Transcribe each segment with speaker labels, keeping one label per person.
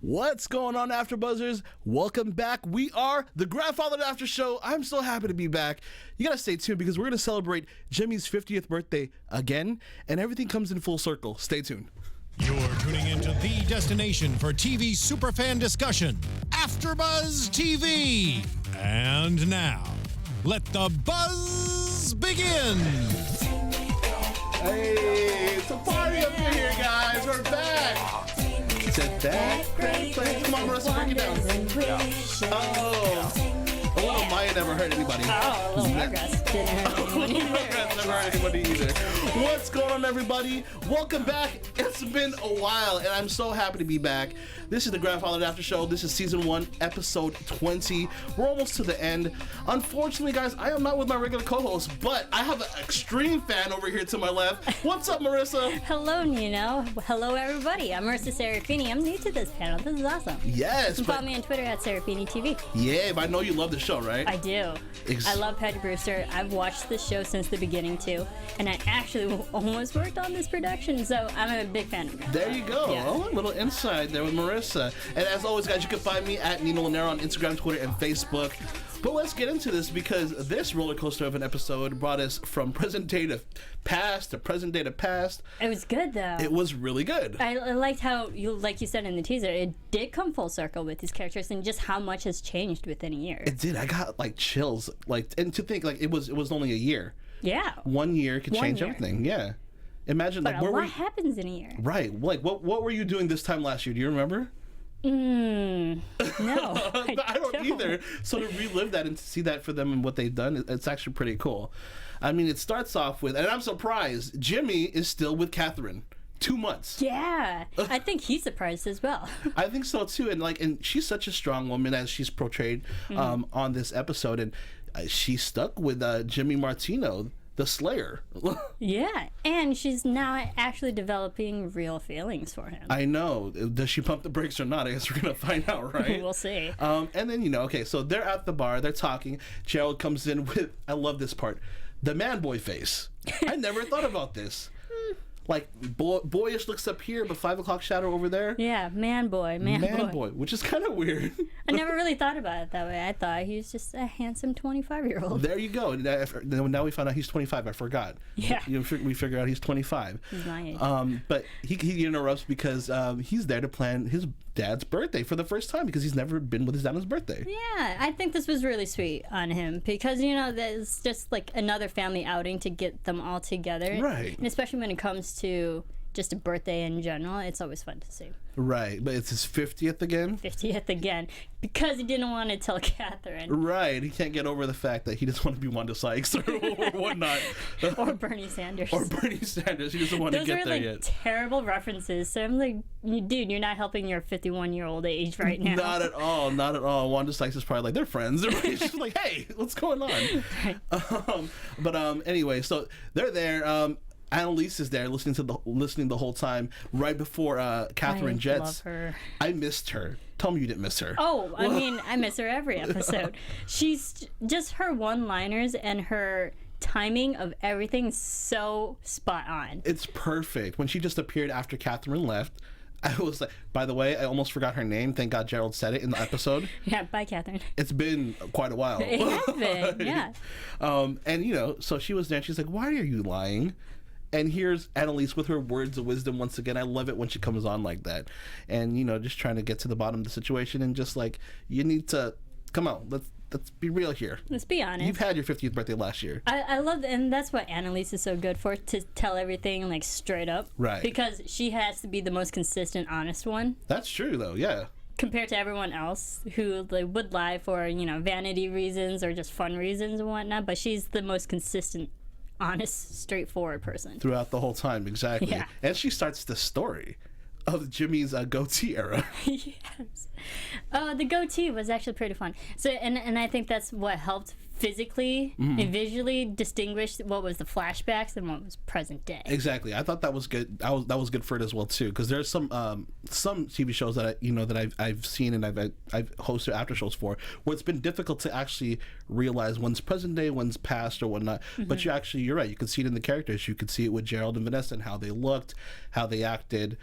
Speaker 1: What's going on, AfterBuzzers? Welcome back. We are the Grandfather After Show. I'm so happy to be back. You gotta stay tuned because we're gonna celebrate Jimmy's 50th birthday again, and everything comes in full circle. Stay tuned.
Speaker 2: You're tuning into the destination for TV superfan discussion, AfterBuzz TV. And now, let the buzz begin.
Speaker 1: Hey, it's a party up in here, guys. We're back. Sit back, great place. Come on, Marisa, break it down. A little Maya never hurt anybody.
Speaker 3: Oh, a little Rugrats didn't hurt anybody.
Speaker 1: Rugrats never hurt anybody either. What's going on, everybody? Welcome back. It's been a while, and I'm so happy to be back. This is the Grandfather After Show. This is Season 1, Episode 20. We're almost to the end. Unfortunately, guys, I am not with my regular co-host, but I have an extreme fan over here to my left. What's up, Marisa?
Speaker 3: Hello, Nino. Hello, everybody. I'm Marisa Serafini. I'm new to this panel. This is awesome.
Speaker 1: Yes.
Speaker 3: You can follow me on Twitter at Serafini TV.
Speaker 1: Yeah, but I know you love the show, right?
Speaker 3: I do. I love Patty Brewster. I've watched the show since the beginning, too. And I actually almost worked on this production, so I'm a big fan of it.
Speaker 1: There you go.
Speaker 3: Yeah.
Speaker 1: Oh, a little insight there with Marisa. And as always, guys, you can find me at Nino Llanera on Instagram, Twitter, and Facebook. But let's get into this because this roller coaster of an episode brought us from present day to past to present day to past.
Speaker 3: It was good, though.
Speaker 1: It was really good.
Speaker 3: I liked how, like you said in the teaser, it did come full circle with these characters and just how much has changed within a year.
Speaker 1: It did. I got like chills. And to think like it was only a year.
Speaker 3: Yeah.
Speaker 1: 1 year could change everything. Yeah. Imagine
Speaker 3: but
Speaker 1: like
Speaker 3: a lot happens in a year.
Speaker 1: Right. Like what were you doing this time last year? Do you remember?
Speaker 3: No, I
Speaker 1: don't either. So to relive that and to see that for them and what they've done, it's actually pretty cool. I mean, it starts off with, and I'm surprised, Jimmy is still with Catherine. 2 months.
Speaker 3: Yeah, I think he's surprised as well.
Speaker 1: I think so too, and she's such a strong woman as she's portrayed on this episode, and she's stuck with Jimmy Martino, the Slayer.
Speaker 3: Yeah, and she's now actually developing real feelings for him.
Speaker 1: I know. Does she pump the brakes or not? I guess we're gonna find out, right?
Speaker 3: We'll see.
Speaker 1: And then okay, so they're at the bar, they're talking. Gerald comes in with, I love this part, the man boy face. I never thought about this. Like boyish looks up here, but 5 o'clock shadow over there.
Speaker 3: Yeah, man boy,
Speaker 1: which is kind of weird.
Speaker 3: I never really thought about it that way. I thought he was just a handsome 25-year-old.
Speaker 1: There you go. Now we found out he's 25. I forgot.
Speaker 3: Yeah,
Speaker 1: we figured out he's 25.
Speaker 3: He's my age.
Speaker 1: But he interrupts because he's there to plan his dad's birthday for the first time because he's never been with his dad on his birthday.
Speaker 3: Yeah, I think this was really sweet on him because there's just like another family outing to get them all together,
Speaker 1: right?
Speaker 3: And especially when it comes to just a birthday in general, it's always fun to see.
Speaker 1: Right, but it's his 50th again?
Speaker 3: 50th again, because he didn't want to tell Catherine.
Speaker 1: Right, he can't get over the fact that he doesn't want to be Wanda Sykes or whatnot.
Speaker 3: Or Bernie Sanders.
Speaker 1: He doesn't want to get there yet.
Speaker 3: Those are terrible references, so I'm like, dude, you're not helping your 51-year-old age right now.
Speaker 1: Not at all. Wanda Sykes is probably like, they're friends. She's just like, hey, what's going on? Right. Anyway, so they're there. Annalise is there listening the whole time right before Catherine jets.
Speaker 3: I love her.
Speaker 1: I missed her. Tell me you didn't miss her.
Speaker 3: Oh, I mean, I miss her every episode. She's just her one-liners and her timing of everything so spot on.
Speaker 1: It's perfect. When she just appeared after Catherine left, I was like, by the way, I almost forgot her name. Thank God Gerald said it in the episode.
Speaker 3: Yeah, bye, Catherine.
Speaker 1: It's been quite a while.
Speaker 3: It has been, yeah.
Speaker 1: And, so she was there and she's like, why are you lying? And here's Annalise with her words of wisdom once again. I love it when she comes on like that. And, just trying to get to the bottom of the situation and just like, you need to, come on, let's be real here.
Speaker 3: Let's be honest.
Speaker 1: You've had your 50th birthday last year.
Speaker 3: I love that, and that's what Annalise is so good for, to tell everything like straight up.
Speaker 1: Right.
Speaker 3: Because she has to be the most consistent, honest one.
Speaker 1: That's true though, yeah.
Speaker 3: Compared to everyone else who would lie for, vanity reasons or just fun reasons and whatnot, but she's the most consistent, honest, straightforward person.
Speaker 1: Throughout the whole time, exactly.
Speaker 3: Yeah.
Speaker 1: And she starts the story of Jimmy's goatee era.
Speaker 3: Yes. The goatee was actually pretty fun. So, and I think that's what helped physically and visually distinguish what was the flashbacks and what was present day.
Speaker 1: Exactly. I thought that was good. That was good for it as well too, because there's some TV shows that I've seen and I've hosted after shows for, where it's been difficult to actually realize one's present day, one's past, or whatnot. But you're right. You can see it in the characters. You could see it with Gerald and Vanessa and how they looked, how they acted,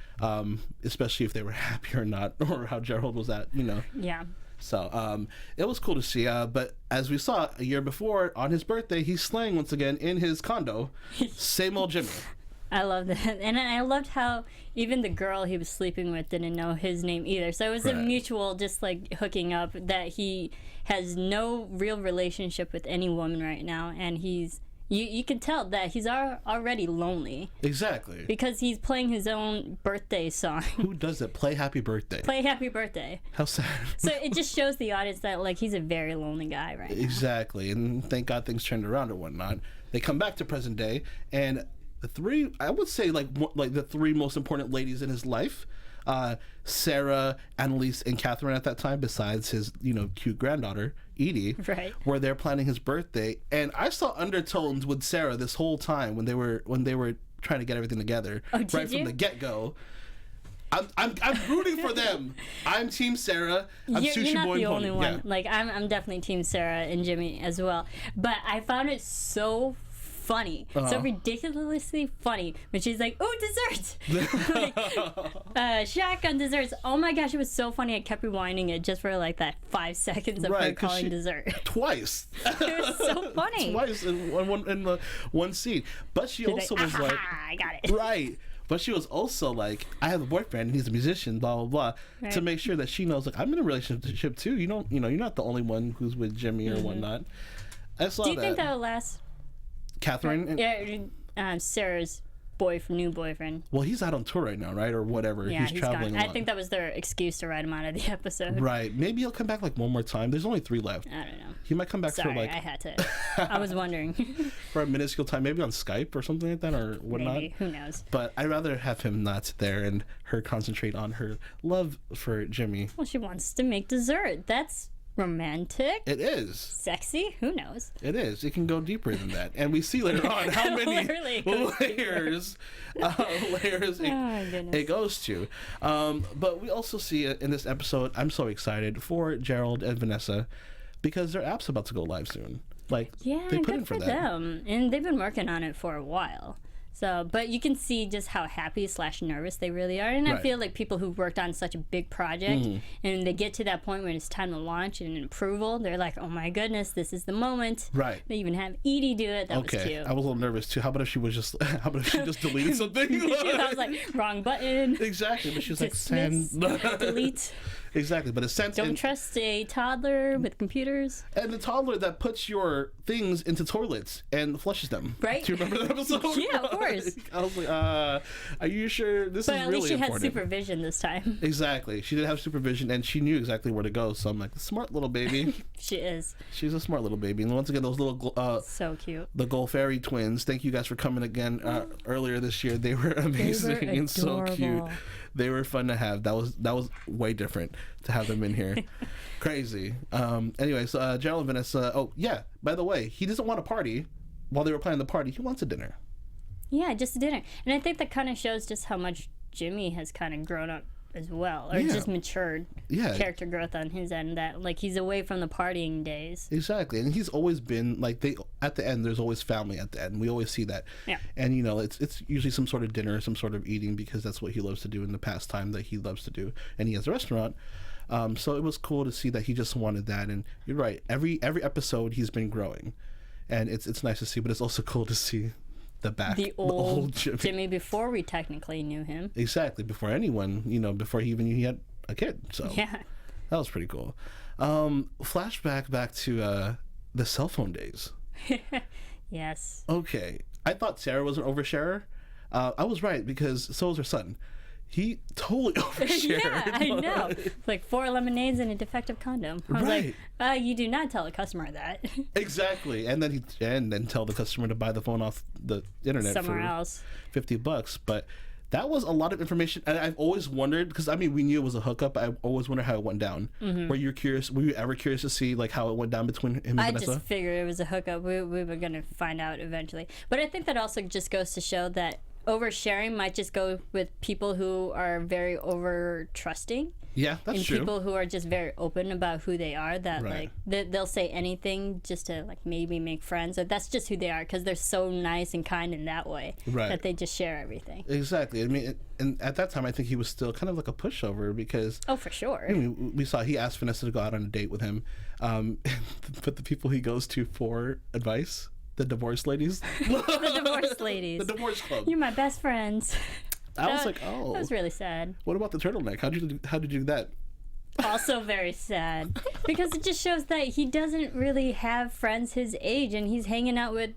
Speaker 1: especially if they were happy or not, or how Gerald was at.
Speaker 3: Yeah.
Speaker 1: So it was cool to see. But as we saw a year before, on his birthday, he's slaying once again in his condo. Same old Jimmy.
Speaker 3: I love that. And I loved how even the girl he was sleeping with didn't know his name either. So it was a mutual just like hooking up, that he has no real relationship with any woman right now. And you can tell that he's already lonely.
Speaker 1: Exactly.
Speaker 3: Because he's playing his own birthday song.
Speaker 1: Who does it? Play Happy Birthday.
Speaker 3: Play Happy Birthday.
Speaker 1: How sad.
Speaker 3: So it just shows the audience that like he's a very lonely guy right now.
Speaker 1: Exactly. And thank God things turned around or whatnot. They come back to present day, and the three, I would say like the three most important ladies in his life, Sarah, Annalise, and Catherine at that time, besides his cute granddaughter Edie,
Speaker 3: right,
Speaker 1: were there planning his birthday. And I saw undertones with Sarah this whole time when they were trying to get everything together, right from the get-go. I'm rooting for them. I'm Team Sarah. I'm
Speaker 3: You're
Speaker 1: Sushi
Speaker 3: not
Speaker 1: Boy
Speaker 3: the
Speaker 1: and
Speaker 3: only
Speaker 1: Pony.
Speaker 3: one.
Speaker 1: Yeah.
Speaker 3: Like I'm definitely Team Sarah and Jimmy as well. But I found it so funny, so ridiculously funny, when she's like, "Oh, dessert!" Shotgun desserts. Oh my gosh, it was so funny. I kept rewinding it just for like that 5 seconds of her calling dessert.
Speaker 1: Twice.
Speaker 3: It was so funny.
Speaker 1: Twice in one scene. But she also was like,
Speaker 3: I got it.
Speaker 1: Right. But she was also like, I have a boyfriend and he's a musician, blah blah blah,
Speaker 3: Right.
Speaker 1: to make sure that she knows, like, I'm in a relationship too. You're not the only one who's with Jimmy or whatnot. I saw that.
Speaker 3: Do you think that'll last?
Speaker 1: Catherine?
Speaker 3: Yeah, Sarah's new boyfriend.
Speaker 1: Well, he's out on tour right now, right? Or whatever.
Speaker 3: Yeah,
Speaker 1: he's traveling
Speaker 3: gone.
Speaker 1: a lot.
Speaker 3: I think that was their excuse to write him out of the episode.
Speaker 1: Right. Maybe he'll come back like one more time. There's only 3 left.
Speaker 3: I don't know.
Speaker 1: He might come back
Speaker 3: Sorry,
Speaker 1: for like
Speaker 3: I had to. I was wondering.
Speaker 1: for a minuscule time, maybe on Skype or something like that, or whatnot.
Speaker 3: Maybe. Who knows?
Speaker 1: But I'd rather have him not sit there and her concentrate on her love for Jimmy.
Speaker 3: Well, she wants to make dessert. That's romantic.
Speaker 1: It is.
Speaker 3: Sexy. Who knows?
Speaker 1: It is. It can go deeper than that, and we see later on how many layers it goes to. But we also see it in this episode. I'm so excited for Gerald and Vanessa because their app's about to go live soon. Like,
Speaker 3: Yeah,
Speaker 1: they put
Speaker 3: good
Speaker 1: in for that.
Speaker 3: them. And they've been working on it for a while. So, but you can see just how happy / nervous they really are. And I
Speaker 1: Right.
Speaker 3: feel like people who worked on such a big project and they get to that point when it's time to launch and approval, they're like, oh my goodness, this is the moment.
Speaker 1: Right.
Speaker 3: They even have Edie do it. That was cute.
Speaker 1: I was a little nervous too. How about if she just deleted something?
Speaker 3: I was like, wrong button.
Speaker 1: Exactly, but she was like,
Speaker 3: Dismiss,
Speaker 1: send.
Speaker 3: delete.
Speaker 1: Exactly, but it's sent.
Speaker 3: Don't trust a toddler with computers.
Speaker 1: And the toddler that puts your things into toilets and flushes them.
Speaker 3: Right.
Speaker 1: Do you remember that episode?
Speaker 3: Yeah, of course.
Speaker 1: I was like, are you sure this
Speaker 3: But
Speaker 1: is
Speaker 3: at
Speaker 1: really
Speaker 3: least she
Speaker 1: important?
Speaker 3: had supervision this time.
Speaker 1: Exactly. She did have supervision, and she knew exactly where to go. So I'm like, smart little baby.
Speaker 3: She is.
Speaker 1: She's a smart little baby. And once again, those little
Speaker 3: So cute.
Speaker 1: the Golfairy twins. Thank you guys for coming again earlier this year. They were amazing and so cute.
Speaker 3: adorable.
Speaker 1: They were fun to have. That was way different to have them in here. Crazy. Anyway, so Gerald and Vanessa. Oh yeah. By the way, he doesn't want a party. While they were planning the party, he wants a dinner.
Speaker 3: Yeah, just a dinner. And I think that kind of shows just how much Jimmy has kind of grown up as well, or
Speaker 1: Yeah.
Speaker 3: just matured.
Speaker 1: Yeah.
Speaker 3: Character growth on his end, that like he's away from the partying days.
Speaker 1: Exactly, and he's always been like at the end. There's always family at the end. We always see that.
Speaker 3: Yeah.
Speaker 1: And it's usually some sort of dinner, some sort of eating, because that's what he loves to do in the pastime that he loves to do, and he has a restaurant. So it was cool to see that he just wanted that. And you're right. Every episode he's been growing, and it's nice to see. But it's also cool to see the old
Speaker 3: Jimmy before we technically knew him.
Speaker 1: Exactly, before anyone, before he even knew he had a kid. So
Speaker 3: Yeah.
Speaker 1: that was pretty cool. Flashback back to the cell phone days.
Speaker 3: Yes.
Speaker 1: Okay, I thought Sarah was an oversharer. I was right, because so was her son. He totally overshared.
Speaker 3: Yeah, I know. Like 4 lemonades and a defective condom. I was
Speaker 1: Right.
Speaker 3: like, you do not tell a customer that.
Speaker 1: Exactly, and then tell the customer to buy the phone off the internet
Speaker 3: Somewhere
Speaker 1: for
Speaker 3: else.
Speaker 1: $50. But that was a lot of information. And I've always wondered, because I mean, we knew it was a hookup. I always wondered how it went down. Were you curious? Were you ever curious to see like how it went down between him and Vanessa?
Speaker 3: I just figured it was a hookup. We were gonna find out eventually. But I think that also just goes to show that oversharing might just go with people who are very over trusting.
Speaker 1: Yeah, that's
Speaker 3: and
Speaker 1: true.
Speaker 3: People who are just very open about who they are, that
Speaker 1: Right.
Speaker 3: like they'll say anything just to like maybe make friends, or that's just who they are because they're so nice and kind in that way
Speaker 1: Right.
Speaker 3: that they just share everything.
Speaker 1: Exactly. I mean, and at that time, I think he was still kind of like a pushover because.
Speaker 3: Oh, for sure.
Speaker 1: I mean, we saw he asked Vanessa to go out on a date with him, but the people he goes to for advice, the divorce ladies,
Speaker 3: The divorce ladies.
Speaker 1: the divorce club.
Speaker 3: You're my best friends.
Speaker 1: I was like, oh,
Speaker 3: That was really sad.
Speaker 1: what about the turtleneck? How did you do that?
Speaker 3: Also very sad because it just shows that he doesn't really have friends his age, and he's hanging out with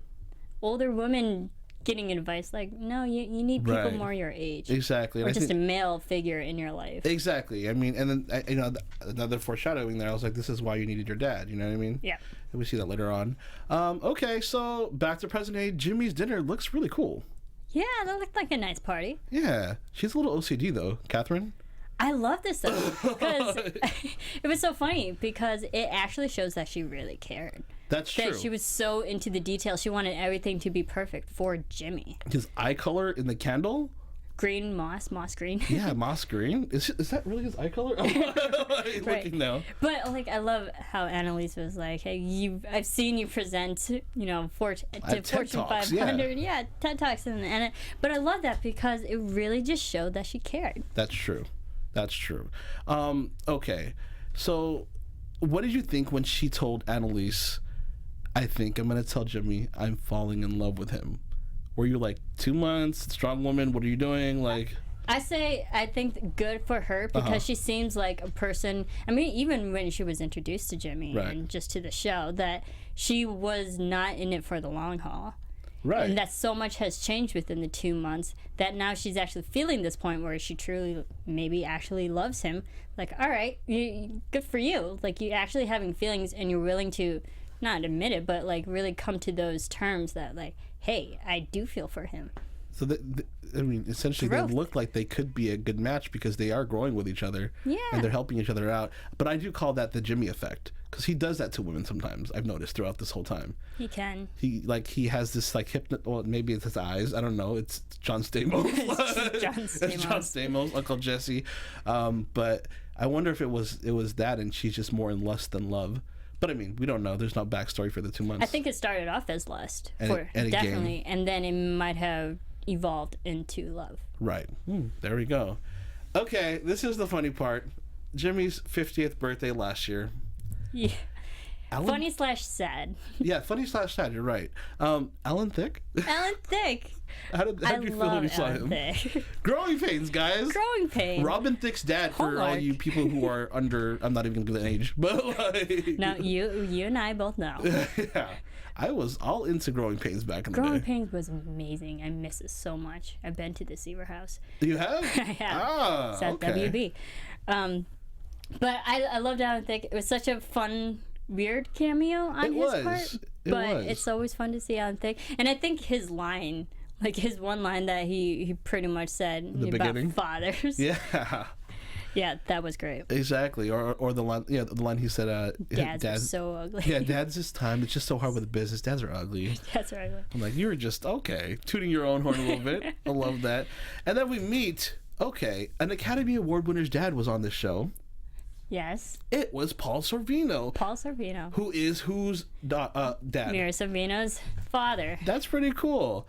Speaker 3: older women getting advice. Like, no, you need people
Speaker 1: Right.
Speaker 3: more your age.
Speaker 1: Exactly.
Speaker 3: Or
Speaker 1: And I
Speaker 3: just
Speaker 1: think,
Speaker 3: a male figure in your life.
Speaker 1: exactly. I mean, and then another foreshadowing there. I was like, this is why you needed your dad. You know what I mean?
Speaker 3: Yeah.
Speaker 1: And we see that later on. Okay, so back to present day. Jimmy's dinner looks really cool.
Speaker 3: Yeah, that looked like a nice party.
Speaker 1: Yeah, she's a little OCD though, Catherine.
Speaker 3: I love this though because it was so funny because it actually shows that she really cared.
Speaker 1: That's true.
Speaker 3: That she was so into the details. She wanted everything to be perfect for Jimmy.
Speaker 1: His eye color in the candle.
Speaker 3: Green moss green.
Speaker 1: Yeah, moss green. Is that really his eye color? I'm looking now.
Speaker 3: But like, I love how Annalise was like, "Hey, I've seen you present, to Fortune
Speaker 1: TED
Speaker 3: 500,
Speaker 1: yeah.
Speaker 3: TED Talks, but I love that because it really just showed that she cared."
Speaker 1: That's true. That's true. Okay, so what did you think when she told Annalise, I think I'm going to tell Jimmy I'm falling in love with him? Were you like, 2 months, strong woman, what are you doing? Like,
Speaker 3: I think good for her because she seems like a person. I mean, even when she was introduced to Jimmy
Speaker 1: Right.
Speaker 3: and just to the show, that she was not in it for the long haul.
Speaker 1: right.
Speaker 3: And that so much has changed within the 2 months that now she's actually feeling this point where she truly maybe actually loves him. Like, all right, good for you. Like, you're actually having feelings and you're willing to not admit it, but like really come to those terms that like, hey, I do feel for him.
Speaker 1: So, I mean, essentially,
Speaker 3: Growth.
Speaker 1: they look like they could be a good match because they are growing with each other.
Speaker 3: Yeah.
Speaker 1: And they're helping each other out. But I do call that the Jimmy effect because he does that to women sometimes. I've noticed throughout this whole time.
Speaker 3: He can.
Speaker 1: He has this like well, maybe it's his eyes. I don't know. It's John Stamos.
Speaker 3: John
Speaker 1: It's
Speaker 3: Stamos.
Speaker 1: John Stamos, Uncle Jesse. But I wonder if it was that, and she's just more in lust than love. But I mean, we don't know. There's no backstory for the 2 months.
Speaker 3: I think it started off as lust,
Speaker 1: And a
Speaker 3: definitely, and then it might have evolved into love.
Speaker 1: Right. There we go. Okay, this is the funny part. Jimmy's 50th birthday last year.
Speaker 3: Yeah.
Speaker 1: Alan,
Speaker 3: Funny / sad.
Speaker 1: Yeah, funny / sad. You're right. Alan Thicke.
Speaker 3: Alan Thicke.
Speaker 1: How did you feel when you saw
Speaker 3: Alan
Speaker 1: him?
Speaker 3: Thicke.
Speaker 1: Growing pains, guys.
Speaker 3: Growing pain.
Speaker 1: Robin Thicke's dad, for all
Speaker 3: Homework.
Speaker 1: you people who are under. I'm not even gonna give an age, but like.
Speaker 3: Now you and I both know.
Speaker 1: Yeah, I was all into Growing Pains back in the
Speaker 3: Growing
Speaker 1: day.
Speaker 3: Pains was amazing. I miss it so much. I've been to the Seaver House.
Speaker 1: You have?
Speaker 3: I have.
Speaker 1: Ah,
Speaker 3: It's at
Speaker 1: okay.
Speaker 3: WB. But I loved Alan Thicke. It was such a fun, weird cameo on his part. But it's always fun to see Alan Thicke. And I think his line, like his one line that he pretty much said
Speaker 1: The
Speaker 3: about
Speaker 1: beginning?
Speaker 3: fathers.
Speaker 1: Yeah.
Speaker 3: Yeah, that was great.
Speaker 1: Exactly, or the line, the line he said,
Speaker 3: Dads are so ugly.
Speaker 1: yeah, dad's this time. It's just so hard with the business. Dads are ugly.
Speaker 3: That's right.
Speaker 1: I'm like, you were just okay, tooting your own horn a little bit. I love that. And then we meet. Okay, an Academy Award winner's dad was on this show.
Speaker 3: Yes.
Speaker 1: It was Paul Sorvino,
Speaker 3: Paul Sorvino.
Speaker 1: who is whose dad?
Speaker 3: Mira Sorvino's father.
Speaker 1: That's pretty cool.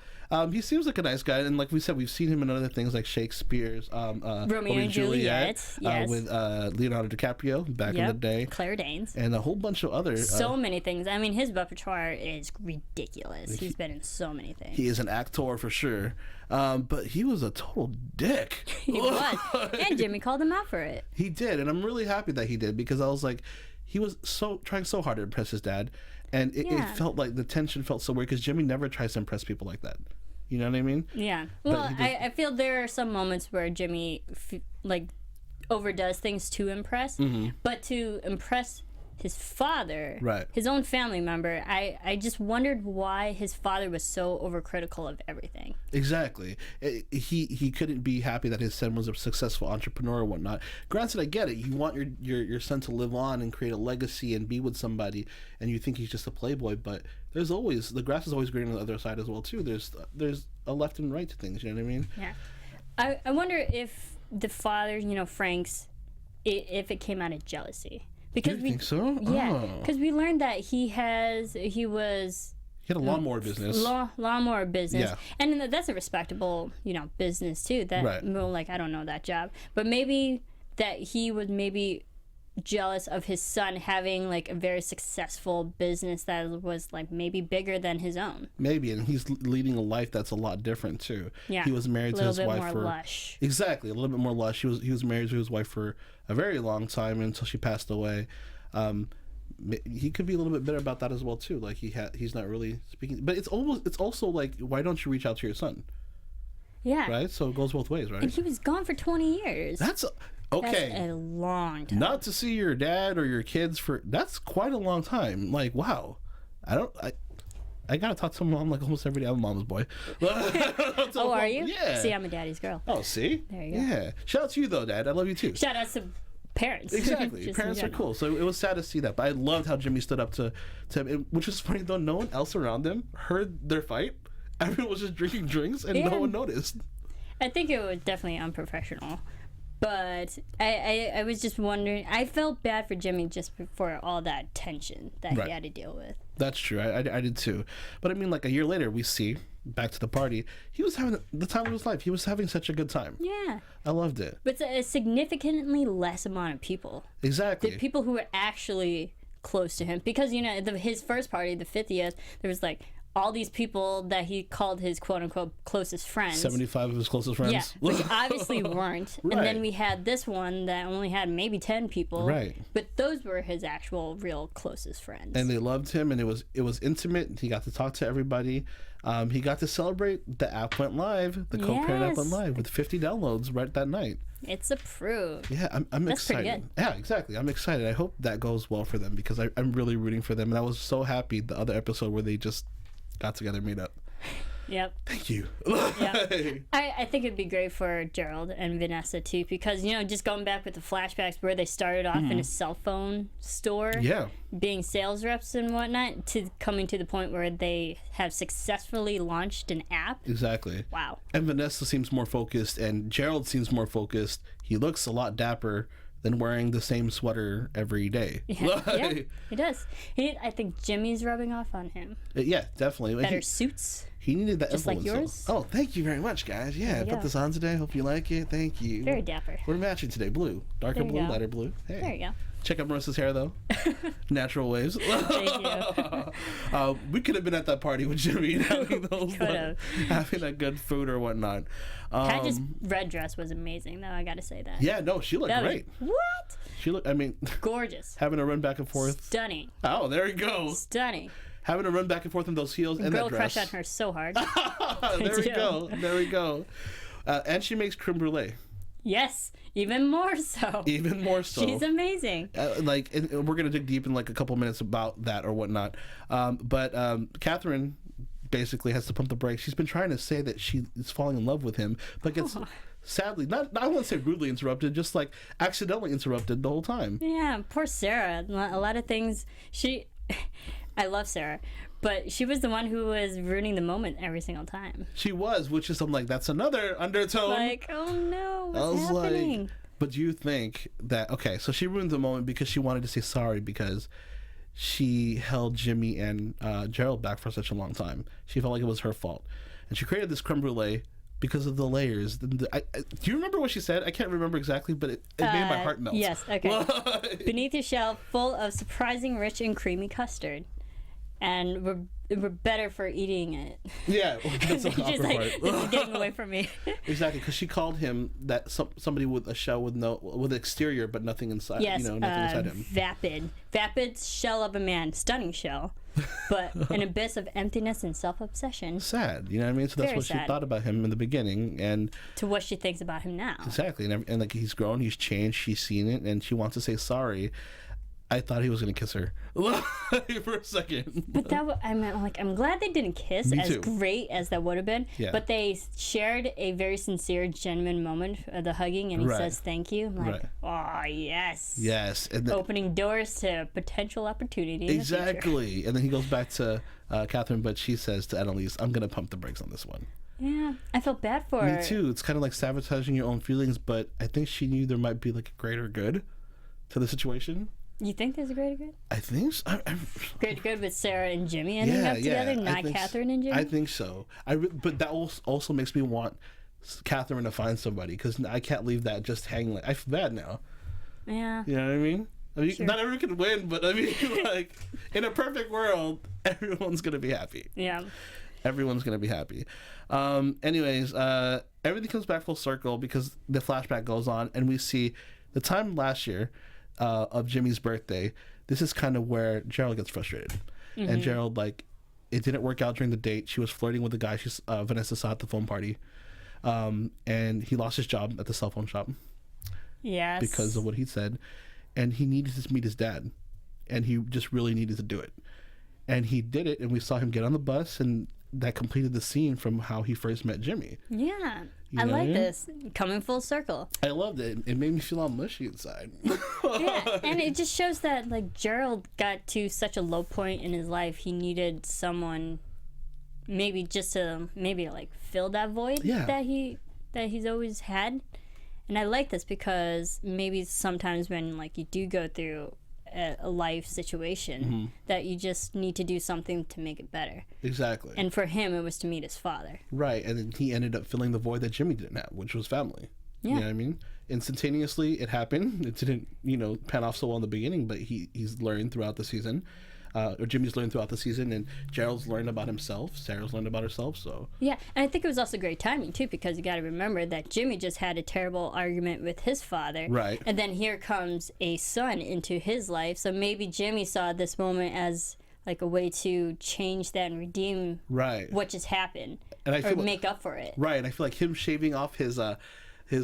Speaker 1: He seems like a nice guy, and like we said, we've seen him in other things like Shakespeare's
Speaker 3: Romeo and Juliet, yes.
Speaker 1: with Leonardo DiCaprio back in the day,
Speaker 3: Claire Danes.
Speaker 1: and a whole bunch of other.
Speaker 3: So many things. I mean, his repertoire is ridiculous. He's been in so many things.
Speaker 1: He is an actor for sure, but he was a total dick.
Speaker 3: He was. And Jimmy called him out for it.
Speaker 1: He did, and I'm really happy that he did because I was like, he was trying so hard to impress his dad, and it felt like the tension felt so weird because Jimmy never tries to impress people like that. You know what I mean?
Speaker 3: Yeah. Well, I feel there are some moments where Jimmy overdoes things to impress, but to impress his father,
Speaker 1: Right.
Speaker 3: his own family member, I just wondered why his father was so overcritical of everything.
Speaker 1: Exactly. He couldn't be happy that his son was a successful entrepreneur or whatnot. Granted, I get it. You want your son to live on and create a legacy and be with somebody, and you think he's just a playboy, but there's always, the grass is always greener on the other side as well too. There's a left and right to things, you know what I mean?
Speaker 3: Yeah. I wonder if the father, Frank's, if it came out of jealousy. Because
Speaker 1: you think so?
Speaker 3: Yeah, because we learned that he had a
Speaker 1: lawnmower business.
Speaker 3: Lawnmower business.
Speaker 1: Yeah.
Speaker 3: And that's a respectable, business too. That,
Speaker 1: right.
Speaker 3: Well, like, I don't know that job. But maybe that he was maybe jealous of his son having like a very successful business that was like maybe bigger than his own.
Speaker 1: Maybe, and he's leading a life that's a lot different too.
Speaker 3: Yeah.
Speaker 1: He was married to his wife
Speaker 3: more
Speaker 1: for
Speaker 3: lush.
Speaker 1: Exactly, a little bit more lush. He was married to his wife for a very long time until she passed away. He could be a little bit bitter about that as well too. Like he's not really speaking, but it's also like, why don't you reach out to your son?
Speaker 3: Yeah.
Speaker 1: Right. So it goes both ways, right?
Speaker 3: And he was gone for 20 years.
Speaker 1: That's okay.
Speaker 3: That's a long time.
Speaker 1: Not to see your dad or your kids that's quite a long time. Like, wow. I gotta talk to my mom like almost every day. I'm a mama's boy.
Speaker 3: Oh, are you?
Speaker 1: Yeah.
Speaker 3: See, I'm a daddy's girl.
Speaker 1: Oh, see?
Speaker 3: There you go.
Speaker 1: Yeah. Shout out to you though, Dad. I love you too.
Speaker 3: Shout out to parents.
Speaker 1: Exactly. Parents are cool. So it was sad to see that. But I loved how Jimmy stood up to him, which was funny though. No one else around them heard their fight. Everyone was just drinking drinks and no one noticed.
Speaker 3: I think it was definitely unprofessional. But I was just wondering, I felt bad for Jimmy just for all that tension that he had to deal with.
Speaker 1: That's true. I did too. But I mean, like a year later, we see, back to the party, he was having the time of his life. He was having such a good time.
Speaker 3: Yeah.
Speaker 1: I loved it.
Speaker 3: But it's a significantly less amount of people.
Speaker 1: Exactly.
Speaker 3: The people who were actually close to him. Because, his first party, the 50th, there was like all these people that he called his quote-unquote closest friends.
Speaker 1: 75 of his closest friends.
Speaker 3: Yeah, which obviously weren't.
Speaker 1: Right.
Speaker 3: And then we had this one that only had maybe 10 people.
Speaker 1: Right.
Speaker 3: But those were his actual real closest friends.
Speaker 1: And they loved him, and it was intimate. He got to talk to everybody. He got to celebrate. The app went live. The co-parent app went live with 50 downloads right that night.
Speaker 3: It's approved.
Speaker 1: Yeah, I'm
Speaker 3: That's
Speaker 1: excited.
Speaker 3: pretty good.
Speaker 1: Yeah, exactly. I'm excited. I hope that goes well for them because I'm really rooting for them. And I was so happy the other episode where they just got together, made up.
Speaker 3: Yep.
Speaker 1: Thank you.
Speaker 3: Yeah. I think it'd be great for Gerald and Vanessa too, because just going back with the flashbacks where they started off in a cell phone store, being sales reps and whatnot, to coming to the point where they have successfully launched an app.
Speaker 1: Exactly.
Speaker 3: Wow.
Speaker 1: And Vanessa seems more focused, and Gerald seems more focused. He looks a lot dapper than wearing the same sweater every day.
Speaker 3: Yeah, he does. I think Jimmy's rubbing off on him.
Speaker 1: Yeah, definitely.
Speaker 3: Better suits.
Speaker 1: He needed that
Speaker 3: just
Speaker 1: influence.
Speaker 3: like yours.
Speaker 1: Oh, thank you very much, guys. Yeah, I put this on today. Hope you like it. Thank you.
Speaker 3: Very dapper.
Speaker 1: We're matching today. Blue. Darker blue,
Speaker 3: go.
Speaker 1: lighter blue. Hey.
Speaker 3: There you go.
Speaker 1: Check out Marisa's hair, though. Natural waves.
Speaker 3: Thank you.
Speaker 1: We could have been at that party with Jimmy and having those, having that good food or whatnot.
Speaker 3: Katja's red dress was amazing, though. I got to say that.
Speaker 1: Yeah, no, she looked great.
Speaker 3: What?
Speaker 1: She looked,
Speaker 3: gorgeous.
Speaker 1: Having to run back and forth.
Speaker 3: Stunning.
Speaker 1: Oh, there you go.
Speaker 3: Stunning.
Speaker 1: Having to run back and forth in those heels and that dress.
Speaker 3: Girl crush on her so hard.
Speaker 1: There we go. There we go. And she makes creme brulee.
Speaker 3: Yes, even more so.
Speaker 1: Even more so.
Speaker 3: She's amazing.
Speaker 1: And we're gonna dig deep in like a couple minutes about that or whatnot. But Catherine basically has to pump the brakes. She's been trying to say that she is falling in love with him, but gets sadly I wouldn't say rudely interrupted, just like accidentally interrupted the whole time.
Speaker 3: Yeah, poor Sarah. A lot of things I love Sarah, but she was the one who was ruining the moment every single time.
Speaker 1: She was, which is, I'm like, that's another undertone.
Speaker 3: Like, oh no, what's happening?
Speaker 1: Like, but do you think that, okay, so she ruined the moment because she wanted to say sorry because she held Jimmy and Gerald back for such a long time. She felt like it was her fault. And she created this creme brulee because of the layers. Do you remember what she said? I can't remember exactly, but it made my heart melt.
Speaker 3: Yes, okay. Beneath your shell, full of surprising rich and creamy custard. And we're better for eating it.
Speaker 1: Yeah, that's the awkward part.
Speaker 3: This is getting away from me.
Speaker 1: Exactly, because she called him that somebody with a shell with exterior but nothing inside.
Speaker 3: Yes,
Speaker 1: nothing inside him.
Speaker 3: Vapid's shell of a man, stunning shell, but an abyss of emptiness and self-obsession.
Speaker 1: Sad, you know what I mean? So that's
Speaker 3: Very
Speaker 1: what she
Speaker 3: sad.
Speaker 1: thought about him in the beginning, and
Speaker 3: to what she thinks about him now.
Speaker 1: Exactly, and like he's grown, he's changed, she's seen it, and she wants to say sorry. I thought he was gonna kiss her for a second.
Speaker 3: But I'm glad they didn't kiss.
Speaker 1: Me
Speaker 3: as
Speaker 1: too.
Speaker 3: great as that would have been.
Speaker 1: Yeah.
Speaker 3: But they shared a very sincere, genuine moment of the hugging, and he
Speaker 1: Right.
Speaker 3: says thank you. I'm like,
Speaker 1: Right.
Speaker 3: oh yes.
Speaker 1: Yes, and
Speaker 3: Opening doors to potential opportunity. In the future.
Speaker 1: exactly. And then he goes back to Catherine, but she says to Annalise, "I'm gonna pump the brakes on this one."
Speaker 3: Yeah, I felt bad for her.
Speaker 1: Me too. It's kind of like sabotaging your own feelings, but I think she knew there might be like a greater good to the situation.
Speaker 3: You think there's a greater good?
Speaker 1: I think so.
Speaker 3: Greater good with Sarah and Jimmy ending up together,
Speaker 1: I
Speaker 3: not
Speaker 1: think
Speaker 3: Catherine and Jimmy?
Speaker 1: I think so. But that also makes me want Catherine to find somebody, because I can't leave that just hanging. Like, I feel bad now.
Speaker 3: Yeah.
Speaker 1: You know what I mean?
Speaker 3: Sure.
Speaker 1: Not everyone can win, but I mean, like, in a perfect world, everyone's gonna be happy.
Speaker 3: Yeah.
Speaker 1: Everyone's gonna be happy. Anyways, everything comes back full circle because the flashback goes on, and we see the time last year of Jimmy's birthday. This is kind of where Gerald gets frustrated, and Gerald, like, it didn't work out during the date. She was flirting with the guy Vanessa saw at the phone party, and he lost his job at the cell phone shop
Speaker 3: Yes.
Speaker 1: because of what he said, and he needed to meet his dad, and he just really needed to do it, and he did it, and we saw him get on the bus, and that completed the scene from how he first met Jimmy.
Speaker 3: Yeah.
Speaker 1: You
Speaker 3: I
Speaker 1: know what I
Speaker 3: like
Speaker 1: mean?
Speaker 3: this. Coming full circle.
Speaker 1: I loved it. It made me feel all mushy inside.
Speaker 3: Yeah, and it just shows that, like, Gerald got to such a low point in his life. He needed someone, maybe just to like fill that void that he's always had. And I like this because maybe sometimes when, like, you do go through a life situation, that you just need to do something to make it better.
Speaker 1: Exactly.
Speaker 3: And for him, it was to meet his father.
Speaker 1: Right, and then he ended up filling the void that Jimmy didn't have, which was family.
Speaker 3: Yeah.
Speaker 1: You know what I mean? Instantaneously, it happened. It didn't, pan off so well in the beginning, but he's learned throughout the season. Or Jimmy's learned throughout the season, and Gerald's learned about himself. Sarah's learned about herself, so...
Speaker 3: Yeah, and I think it was also great timing, too, because you got to remember that Jimmy just had a terrible argument with his father.
Speaker 1: Right.
Speaker 3: And then here comes a son into his life, so maybe Jimmy saw this moment as, like, a way to change that and redeem
Speaker 1: Right.
Speaker 3: what just happened,
Speaker 1: And I
Speaker 3: or
Speaker 1: feel
Speaker 3: make up for it.
Speaker 1: Right, and I feel like him shaving off his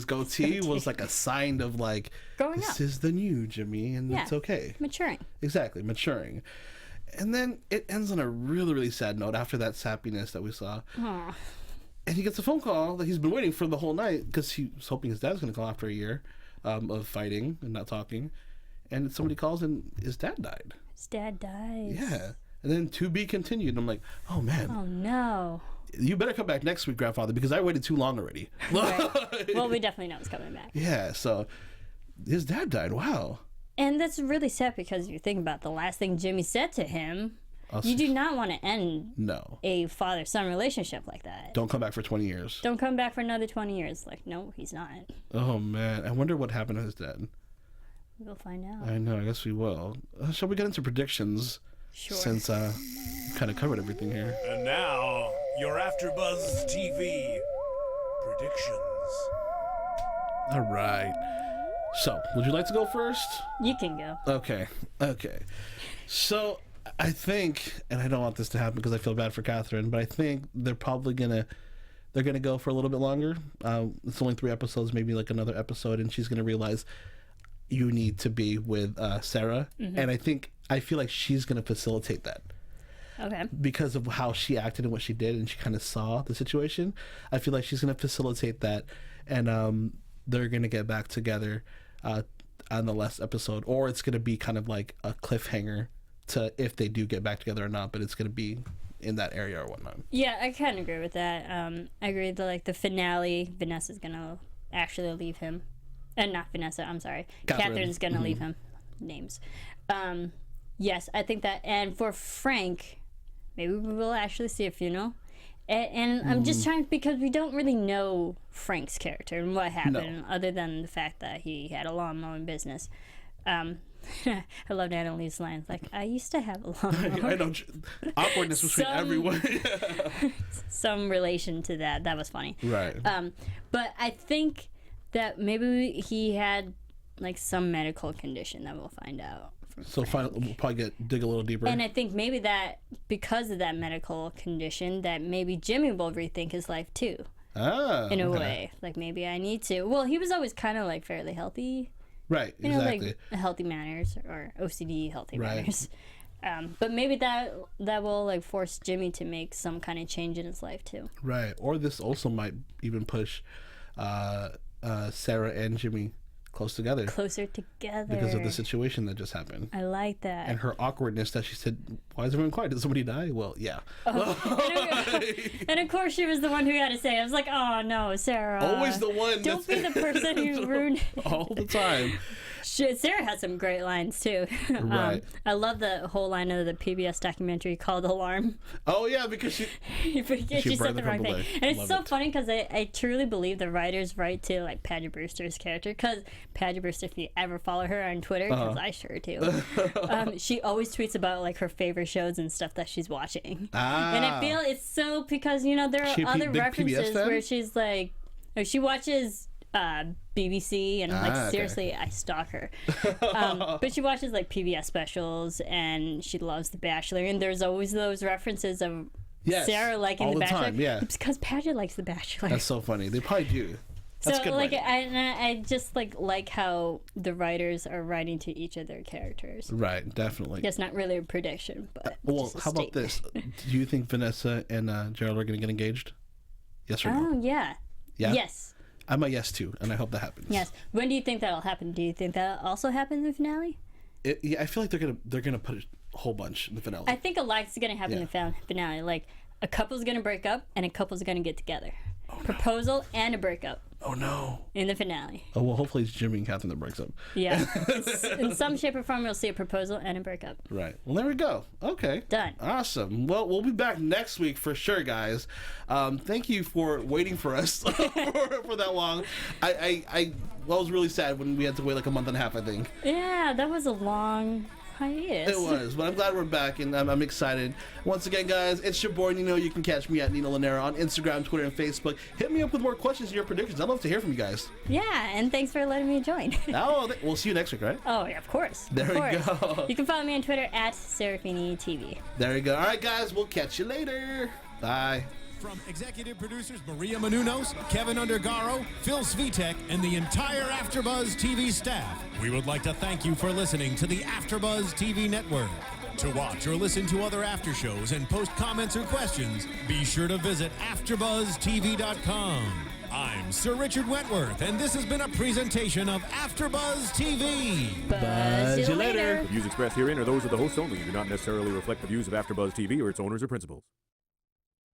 Speaker 1: goatee was like a sign of, like,
Speaker 3: Growing
Speaker 1: this
Speaker 3: up.
Speaker 1: is the new Jimmy, and
Speaker 3: Yeah.
Speaker 1: it's okay.
Speaker 3: Maturing.
Speaker 1: Exactly, maturing. And then it ends on a really, really sad note after that sappiness that we saw.
Speaker 3: Aw.
Speaker 1: And he gets a phone call that he's been waiting for the whole night because he was hoping his dad's going to call after a year of fighting and not talking. And somebody calls and his dad died.
Speaker 3: His dad dies.
Speaker 1: Yeah. And then to be continued. And I'm like, oh, man.
Speaker 3: Oh, no.
Speaker 1: You better come back next week, grandfather, because I waited too long already.
Speaker 3: Right. Well, we definitely know it's coming back.
Speaker 1: Yeah, so his dad died. Wow.
Speaker 3: And that's really sad because you think about the last thing Jimmy said to him. You do not want to end
Speaker 1: No.
Speaker 3: a father-son relationship like that.
Speaker 1: Don't come back for 20 years.
Speaker 3: Don't come back for another 20 years. Like, no, he's not.
Speaker 1: Oh, man. I wonder what happened to his dad.
Speaker 3: We'll find out.
Speaker 1: I know. I guess we will. Shall we get into predictions?
Speaker 3: Sure.
Speaker 1: Since we kind of covered everything here.
Speaker 2: And now, your AFTERBUZZ TV predictions.
Speaker 1: All right. So, would you like to go first?
Speaker 3: You can go.
Speaker 1: Okay. So, I think, and I don't want this to happen because I feel bad for Catherine, but I think they're probably gonna go for a little bit longer. It's only 3 episodes, maybe like another episode, and she's gonna realize you need to be with Sarah, and I feel like she's gonna facilitate that.
Speaker 3: Okay.
Speaker 1: Because of how she acted and what she did, and she kind of saw the situation. I feel like she's going to facilitate that, and they're going to get back together on the last episode, or it's going to be kind of like a cliffhanger to if they do get back together or not, but it's going to be in that area or whatnot.
Speaker 3: Yeah, I kind of agree with that. I agree that, like, the finale, Vanessa's going to actually leave him. And not Vanessa, I'm sorry. Catherine's going to leave him. Names. Yes, I think that. And for Frank, maybe we will actually see a funeral. And I'm just trying, because we don't really know Frank's character and what happened, other than the fact that he had a lawn mowing business. I loved Annalise's lines, like, I used to have a lawn mower.
Speaker 1: I know. Awkwardness between everyone.
Speaker 3: Some relation to that. That was funny.
Speaker 1: Right.
Speaker 3: But I think that maybe he had, like, some medical condition that we'll find out.
Speaker 1: So we'll probably dig a little deeper.
Speaker 3: And I think maybe that because of that medical condition, that maybe Jimmy will rethink his life too. In a way, like, maybe I need to. Well, he was always kind of like fairly healthy
Speaker 1: Right,
Speaker 3: You know,
Speaker 1: exactly.
Speaker 3: like healthy manners or OCD healthy
Speaker 1: Right.
Speaker 3: manners. But maybe that will like force Jimmy to make some kind of change in his life too.
Speaker 1: Right. Or this also might even push Sarah and Jimmy closer together
Speaker 3: because
Speaker 1: of the situation that just happened.
Speaker 3: I like that.
Speaker 1: And her awkwardness that she said, why is everyone quiet? Did somebody die? Well, yeah.
Speaker 3: And of course she was the one who got to say it. I was like, oh no, Sarah.
Speaker 1: Always the one.
Speaker 3: Don't be the person who ruined it.
Speaker 1: All the time.
Speaker 3: Sarah had some great lines too.
Speaker 1: Right.
Speaker 3: I love the whole line of the PBS documentary called Alarm.
Speaker 1: Oh yeah, because she
Speaker 3: she said the wrong thing. And it's
Speaker 1: Love
Speaker 3: so
Speaker 1: it.
Speaker 3: funny because I truly believe the writers write to like Paget Brewster's character, because Paget Brewster, if you ever follow her on Twitter, because I sure do, she always tweets about like her favorite shows and stuff that she's watching. And I feel it's so because, you know, there are
Speaker 1: She a
Speaker 3: other
Speaker 1: big PBS
Speaker 3: references
Speaker 1: fan?
Speaker 3: where she's like, she watches BBC, and I'm like,
Speaker 1: okay.
Speaker 3: seriously, I stalk her. But she watches like PBS specials, and she loves The Bachelor, and there's always those references of
Speaker 1: Yes,
Speaker 3: Sarah liking
Speaker 1: all
Speaker 3: The
Speaker 1: the
Speaker 3: Bachelor.
Speaker 1: time, yeah.
Speaker 3: It's because Paget likes The Bachelor.
Speaker 1: That's so funny. They probably do. That's
Speaker 3: so
Speaker 1: good
Speaker 3: like
Speaker 1: writing.
Speaker 3: I just like how the writers are writing to each of their characters.
Speaker 1: Right, definitely.
Speaker 3: That's not really a prediction, but
Speaker 1: Well,
Speaker 3: just a
Speaker 1: how about this?
Speaker 3: statement.
Speaker 1: Do you think Vanessa and Gerald are going to get engaged? Yes or no?
Speaker 3: Oh yeah.
Speaker 1: Yeah?
Speaker 3: Yes.
Speaker 1: I'm a yes too, and I hope that happens.
Speaker 3: Yes. When do you think that'll happen? Do you think that also happens in the finale?
Speaker 1: Yeah, I feel like they're gonna put a whole bunch in the finale.
Speaker 3: I think a lot's gonna happen in the finale. Like a couple's gonna break up and a couple's gonna get together. Proposal and a breakup
Speaker 1: Oh no.
Speaker 3: in the finale.
Speaker 1: Oh well, hopefully it's Jimmy and Catherine that breaks up.
Speaker 3: Yeah. In some shape or form, you'll see a proposal and a breakup.
Speaker 1: Right. Well, there we go. Okay.
Speaker 3: Done.
Speaker 1: Awesome. Well, we'll be back next week for sure, guys. Thank you for waiting for us for that long. I was really sad when we had to wait like a month and a half, I think.
Speaker 3: Yeah, that was a long hiatus.
Speaker 1: It was, but I'm glad we're back, and I'm excited. Once again, guys, it's your boy Nino. You can catch me at Nino Llanera on Instagram, Twitter, and Facebook. Hit me up with more questions and your predictions. I'd love to hear from you guys.
Speaker 3: Yeah, and thanks for letting me join.
Speaker 1: We'll see you next week, right?
Speaker 3: Oh, yeah, of course.
Speaker 1: There
Speaker 3: of
Speaker 1: we
Speaker 3: course.
Speaker 1: go.
Speaker 3: You can follow me on Twitter at Serafini TV.
Speaker 1: There we go. All right, guys, we'll catch you later. Bye.
Speaker 2: From executive producers Maria Menounos, Kevin Undergaro, Phil Svitek, and the entire AfterBuzz TV staff, we would like to thank you for listening to the AfterBuzz TV network. To watch or listen to other after shows and post comments or questions, be sure to visit AfterBuzzTV.com. I'm Sir Richard Wentworth, and this has been a presentation of AfterBuzz TV.
Speaker 3: Buzz you later.
Speaker 4: The views expressed herein are those of the hosts only and do not necessarily reflect the views of AfterBuzz TV or its owners or principals.